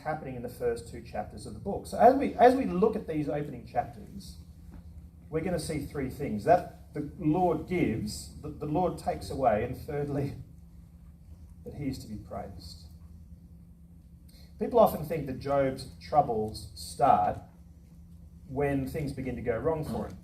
happening in the first 2 chapters of the book. So as we look at these opening chapters, we're going to see 3 things. That the Lord gives, that the Lord takes away, and thirdly, that he is to be praised. People often think that Job's troubles start when things begin to go wrong for him.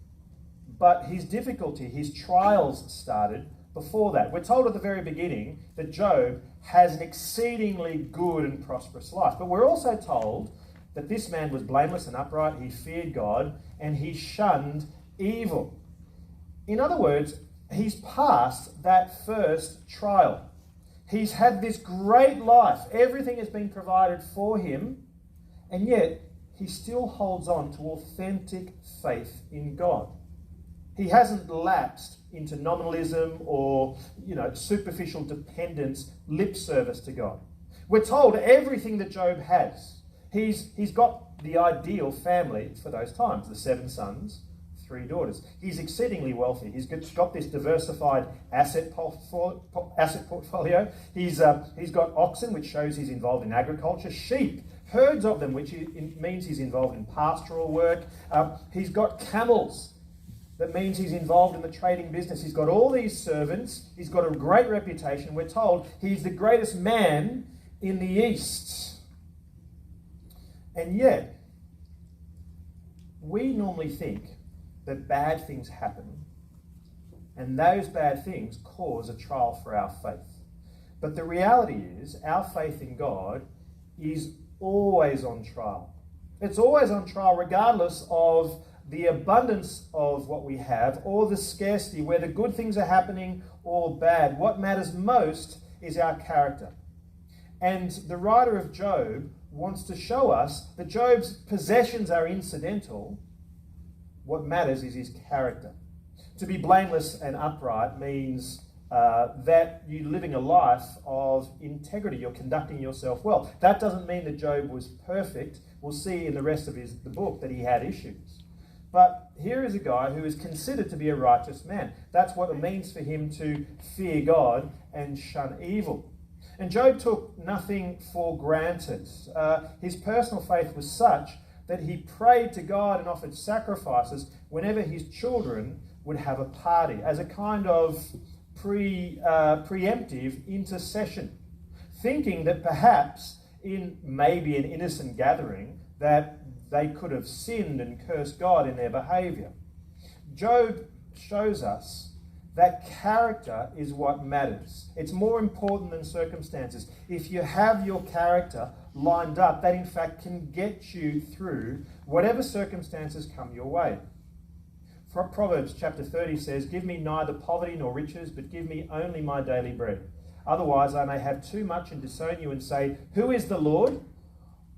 But his difficulty, his trials started before that. We're told at the very beginning that Job has an exceedingly good and prosperous life. But we're also told that this man was blameless and upright, he feared God, and he shunned evil. In other words, he's passed that first trial. He's had this great life. Everything has been provided for him, and yet he still holds on to authentic faith in God. He hasn't lapsed into nominalism or, superficial dependence, lip service to God. We're told everything that Job has. He's got the ideal family for those times, the 7 sons, 3 daughters. He's exceedingly wealthy. He's got this diversified asset portfolio. He's got oxen, which shows he's involved in agriculture, sheep, herds of them, which means he's involved in pastoral work. He's got camels. That means he's involved in the trading business. He's got all these servants. He's got a great reputation. We're told he's the greatest man in the East. And yet, we normally think that bad things happen, and those bad things cause a trial for our faith. But the reality is, our faith in God is always on trial. It's always on trial regardless of the abundance of what we have or the scarcity, whether good things are happening or bad. What matters most is our character. And the writer of Job wants to show us that Job's possessions are incidental. What matters is his character. To be blameless and upright means that you're living a life of integrity. You're conducting yourself well. That doesn't mean that Job was perfect. We'll see in the rest of the book that he had issues. But here is a guy who is considered to be a righteous man. That's what it means for him to fear God and shun evil. And Job took nothing for granted. His personal faith was such that he prayed to God and offered sacrifices whenever his children would have a party, as a kind of preemptive intercession, thinking that perhaps in maybe an innocent gathering that they could have sinned and cursed God in their behaviour. Job shows us that character is what matters. It's more important than circumstances. If you have your character lined up, that in fact can get you through whatever circumstances come your way. Proverbs chapter 30 says, "Give me neither poverty nor riches, but give me only my daily bread. Otherwise I may have too much and disown you and say, 'Who is the Lord?'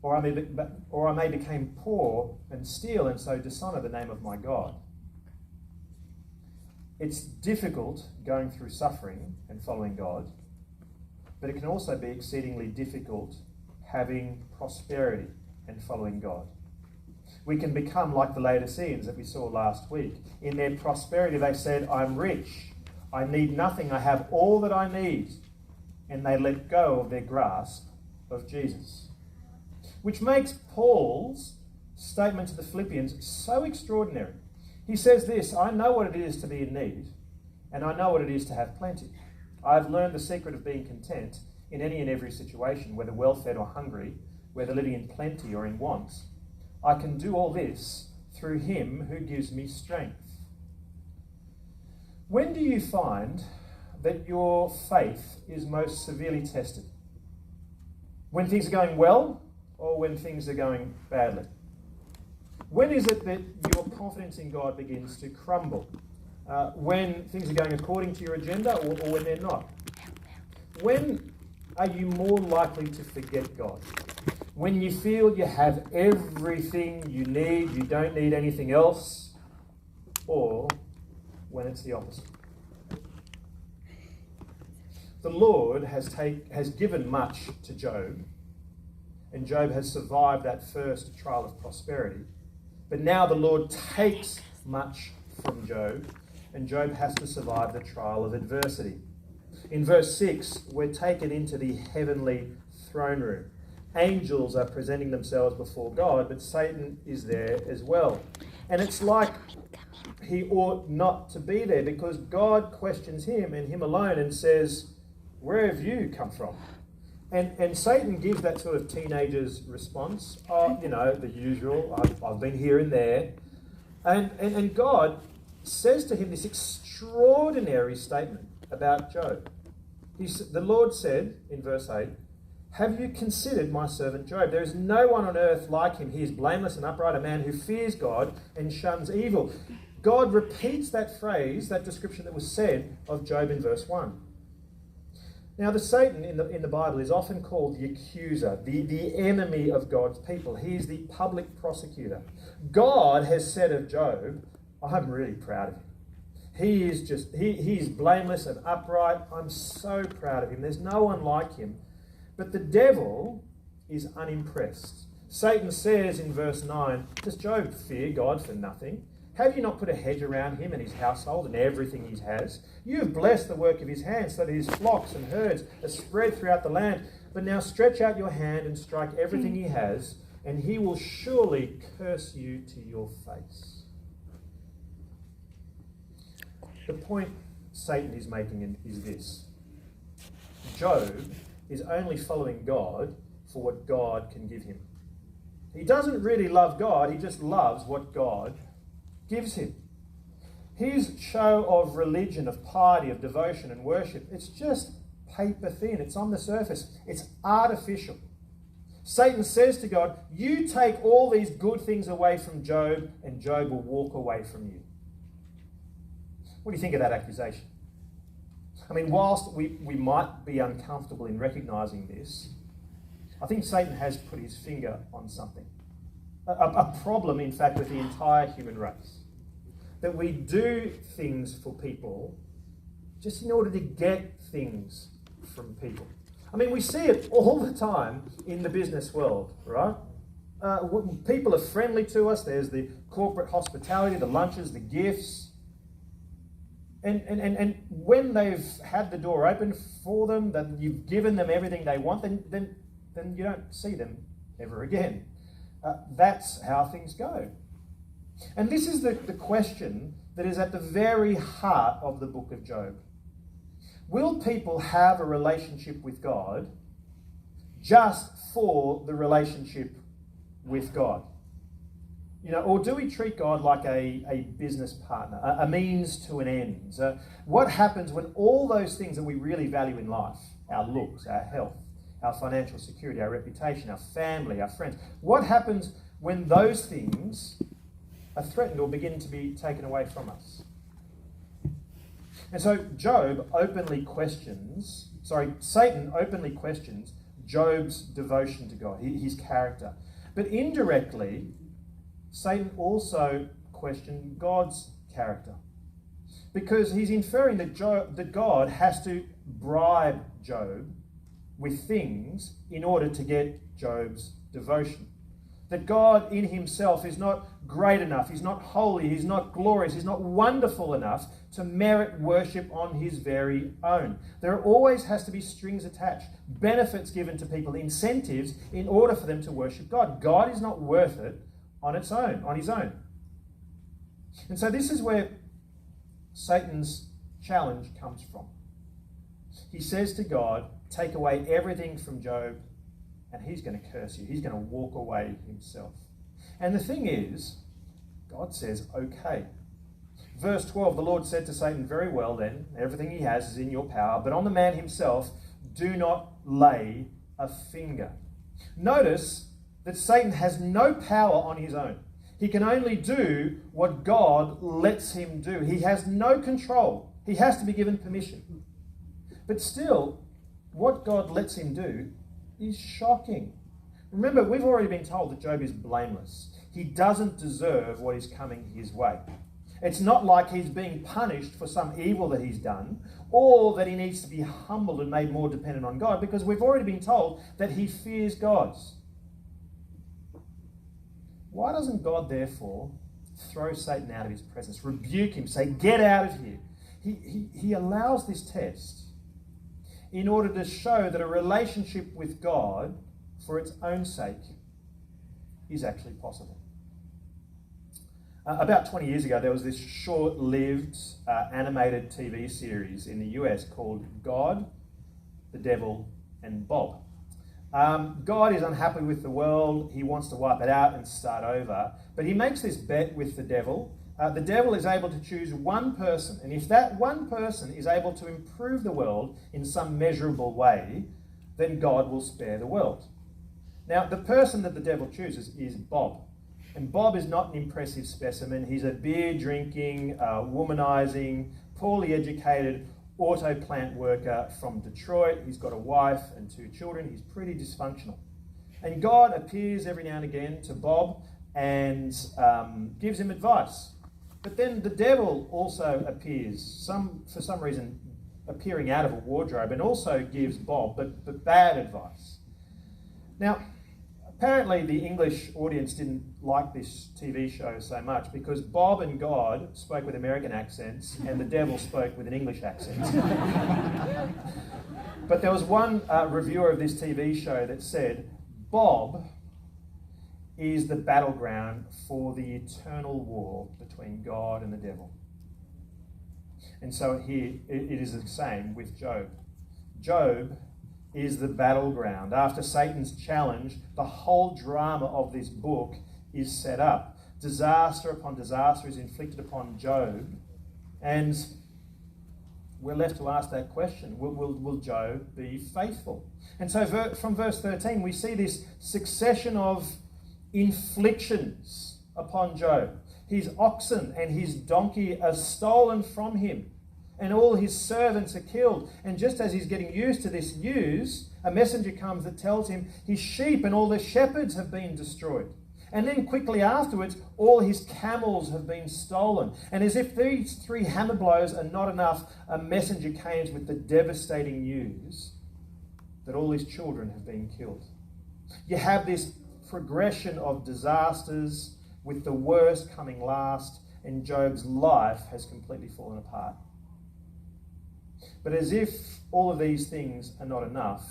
Or I may become poor and steal and so dishonour the name of my God." It's difficult going through suffering and following God, but it can also be exceedingly difficult having prosperity and following God. We can become like the Laodiceans that we saw last week. In their prosperity they said, "I'm rich, I need nothing, I have all that I need." And they let go of their grasp of Jesus. Which makes Paul's statement to the Philippians so extraordinary. He says this, "I know what it is to be in need, and I know what it is to have plenty. I have learned the secret of being content in any and every situation, whether well-fed or hungry, whether living in plenty or in want. I can do all this through him who gives me strength." When do you find that your faith is most severely tested? When things are going well, or when things are going badly? When is it that your confidence in God begins to crumble? When things are going according to your agenda or when they're not? When are you more likely to forget God? When you feel you have everything you need, you don't need anything else, or when it's the opposite? The Lord has given much to Job, and Job has survived that first trial of prosperity. But now the Lord takes much from Job, and Job has to survive the trial of adversity. In verse 6, we're taken into the heavenly throne room. angels are presenting themselves before God, but Satan is there as well. And it's like he ought not to be there, because God questions him and him alone and says, where have you come from? And Satan gives that sort of teenager's response. Oh, the usual, I've been here and there. And God says to him this extraordinary statement about Job. The Lord said in verse 8, have you considered my servant Job? There is no one on earth like him. He is blameless and upright, a man who fears God and shuns evil. God repeats that phrase, that description that was said of Job in verse 1. Now, the Satan in the Bible is often called the accuser, the enemy of God's people. He is the public prosecutor. God has said of Job, I'm really proud of him. He is blameless and upright. I'm so proud of him. There's no one like him. But the devil is unimpressed. Satan says in verse 9, does Job fear God for nothing? Have you not put a hedge around him and his household and everything he has? You have blessed the work of his hands, so that his flocks and herds are spread throughout the land. But now stretch out your hand and strike everything he has, and he will surely curse you to your face. The point Satan is making is this. Job is only following God for what God can give him. He doesn't really love God, he just loves what God gives him. His show of religion, of piety, of devotion and worship, it's just paper thin. It's on the surface. It's artificial. Satan says to God, you take all these good things away from Job and Job will walk away from you. What do you think of that accusation? I mean, whilst we might be uncomfortable in recognising this, I think Satan has put his finger on something. A problem, in fact, with the entire human race. That we do things for people just in order to get things from people. I mean, we see it all the time in the business world, right? People are friendly to us. There's the corporate hospitality, the lunches, the gifts. And when they've had the door open for them, that you've given them everything they want, then you don't see them ever again. That's how things go. And this is the question that is at the very heart of the book of Job. Will people have a relationship with God just for the relationship with God? Or do we treat God like a business partner, a means to an end? What happens when all those things that we really value in life, our looks, our health, our financial security, our reputation, our family, our friends, what happens when those things are threatened or begin to be taken away from us? And so Satan openly questions Job's devotion to God, his character. But indirectly, Satan also questioned God's character, because he's inferring that God has to bribe Job with things in order to get Job's devotion. That God in himself is not great enough, he's not holy, he's not glorious, he's not wonderful enough to merit worship on his very own. There always has to be strings attached, benefits given to people, incentives in order for them to worship God. God is not worth it on his own. And so this is where Satan's challenge comes from. He says to God, take away everything from Job, and he's going to curse you. He's going to walk away himself. And the thing is, God says, okay. Verse 12, the Lord said to Satan, very well then, everything he has is in your power, but on the man himself, do not lay a finger. Notice that Satan has no power on his own. He can only do what God lets him do. He has no control. He has to be given permission. But still, what God lets him do is shocking. Remember, we've already been told that Job is blameless. He doesn't deserve what is coming his way. It's not like he's being punished for some evil that he's done, or that he needs to be humbled and made more dependent on God, because we've already been told that he fears God. Why doesn't God, therefore, throw Satan out of his presence, rebuke him, say, get out of here? He allows this test in order to show that a relationship with God for its own sake is actually possible. About 20 years ago, there was this short-lived animated TV series in the US called God, the Devil, and Bob. God is unhappy with the world. He wants to wipe it out and start over. But he makes this bet with the devil. The devil is able to choose one person. And if that one person is able to improve the world in some measurable way, then God will spare the world. Now, the person that the devil chooses is Bob. And Bob is not an impressive specimen. He's a beer-drinking, womanizing, poorly educated auto plant worker from Detroit. He's got a wife and 2 children. He's pretty dysfunctional. And God appears every now and again to Bob and gives him advice. But then the devil also appears, for some reason, appearing out of a wardrobe, and also gives Bob but bad advice. Now, apparently the English audience didn't like this TV show so much because Bob and God spoke with American accents and the devil spoke with an English accent. But there was one reviewer of this TV show that said, Bob is the battleground for the eternal war between God and the devil. And so here it is the same with Job. Job is the battleground. After Satan's challenge, the whole drama of this book is set up. Disaster upon disaster is inflicted upon Job. And we're left to ask that question, will Job be faithful? And so from verse 13, we see this succession of inflictions upon Job. His oxen and his donkey are stolen from him, and all his servants are killed. And just as he's getting used to this news, a messenger comes that tells him his sheep and all the shepherds have been destroyed. And then quickly afterwards, all his camels have been stolen. And as if these 3 hammer blows are not enough, a messenger comes with the devastating news that all his children have been killed. You have this progression of disasters, with the worst coming last, and Job's life has completely fallen apart. But as if all of these things are not enough,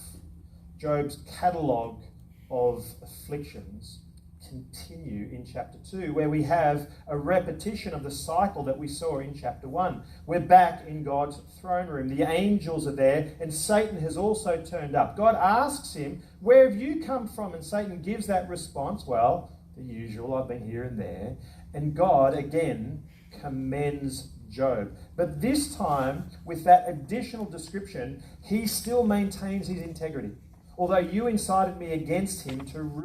Job's catalogue of afflictions continue in chapter 2, where we have a repetition of the cycle that we saw in chapter 1. We're back in God's throne room. The angels are there, and Satan has also turned up. God asks him, "Where have you come from?" And Satan gives that response, "Well, the usual, I've been here and there." And God again commends Job. But this time, with that additional description, he still maintains his integrity. Although you incited me against him to